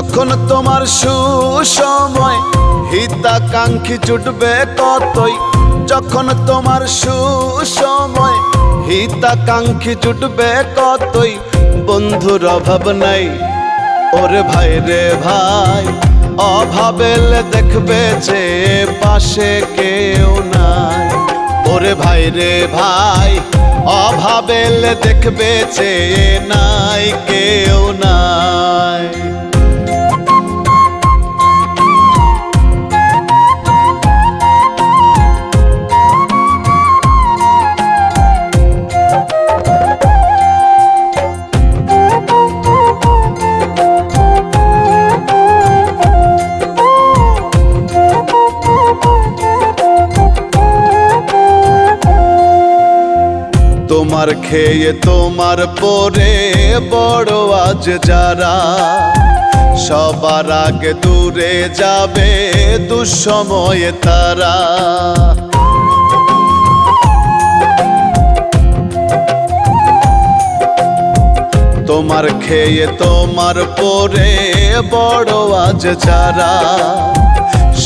যখন তোমার সুসময় হিতাকাঙ্ক্ষী জুটবে কতই, যখন তোমার সুসময় হিতাকাঙ্ক্ষী জুটবে কতই, বন্ধুর অভাব নাই। ওরে ভাই রে ভাই, অভাবেলে দেখবে যে পাশে কেউ নাই। ওরে ভাই রে ভাই, অভাবেলে দেখবে যে নাই কেউ নাই। তোমার খেয়ে তোমার পরে বড় আজ যারা, সবার আগে দূরে যাবে দুঃসময়ে তারা। তোমার খেয়ে তোমার পরে বড় আজ যারা,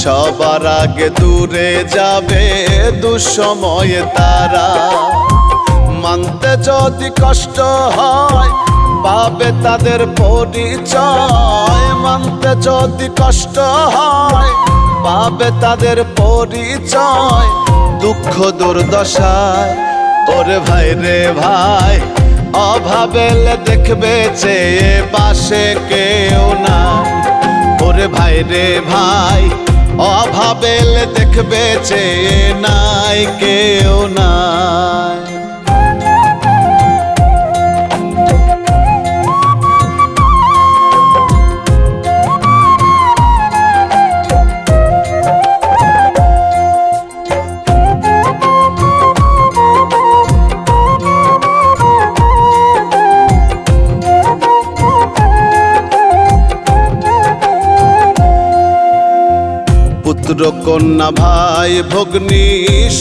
সবার আগে দূরে যাবে দুঃসময়ে তারা। মানতে যদি কষ্ট হয় পাবে তাদের পরিচয়, মানতে যদি কষ্ট হয় পাবে তাদের পরিচয় দুঃখ দুর্দশায়। ওরে ভাই রে ভাই, অভাবেলে দেখবে যে পাশে কেউ নাই। ওরে ভাই রে ভাই, অভাবেলে দেখবে যে নাই কেউ নাই। পুত্র কন্যা ভাই ভগ্নী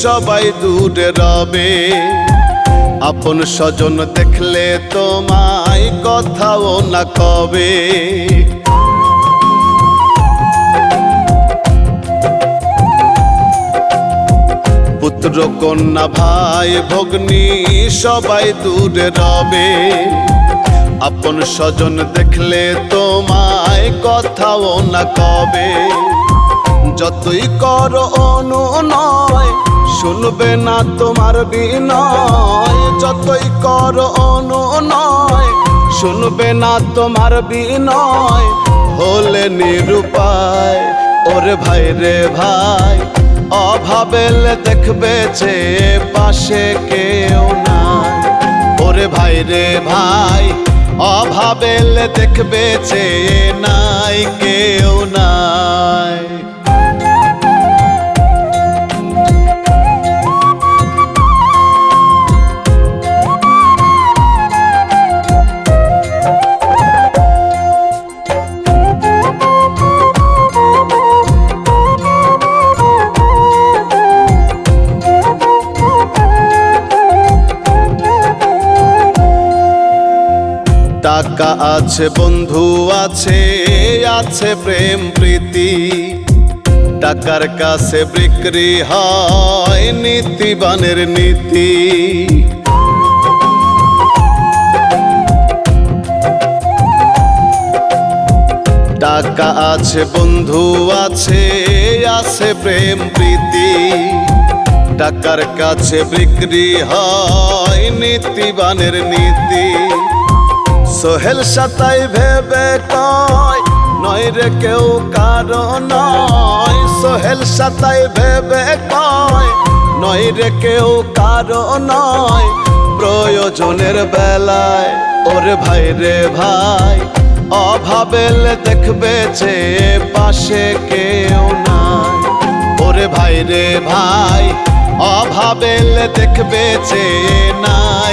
সবাই দূরে রবে, আপন স্বজন দেখলে তোমায় কথাও না কবে। পুত্র কন্যা ভাই ভগ্নী সবাই দূরে রবে, আপন স্বজন দেখলে তোমায় কথাও না কবে। যতই করো অনুনয় শুনবে না তোমার বিনয়, যতই করো অনুনয় শুনবে না তোমার বিনয়, হলে নিরুপায়। ওরে ভাই রে ভাই, অভাবেলে দেখবে যে পাশে কেউ নাই। ওরে ভাই রে ভাই, অভাবেলে দেখবে যে নাই কেউ নাই। টাকা আছে বন্ধু আছে, আছে প্রেম প্রীতি, টাকার কাছে বিক্রি হয় নীতিবানের নীতি। টাকা আছে বন্ধু আছে, আছে প্রেম প্রীতি, টাকার কাছে বিক্রি হয় নীতিবানের নীতি। সোহেল সাতাই ভেবে কয় নয় রে কেউ কারো নয়, সোহেল সাতাই ভেবে কয় নয় রে কেউ কারো নয়, প্রয়োজনের বেলায়। ওরে ভাই রে ভাই, অভাবেলে দেখবে যে পাশে কেউ নাই। ওরে ভাই রে ভাই, অভাবেলে দেখবে যে নাই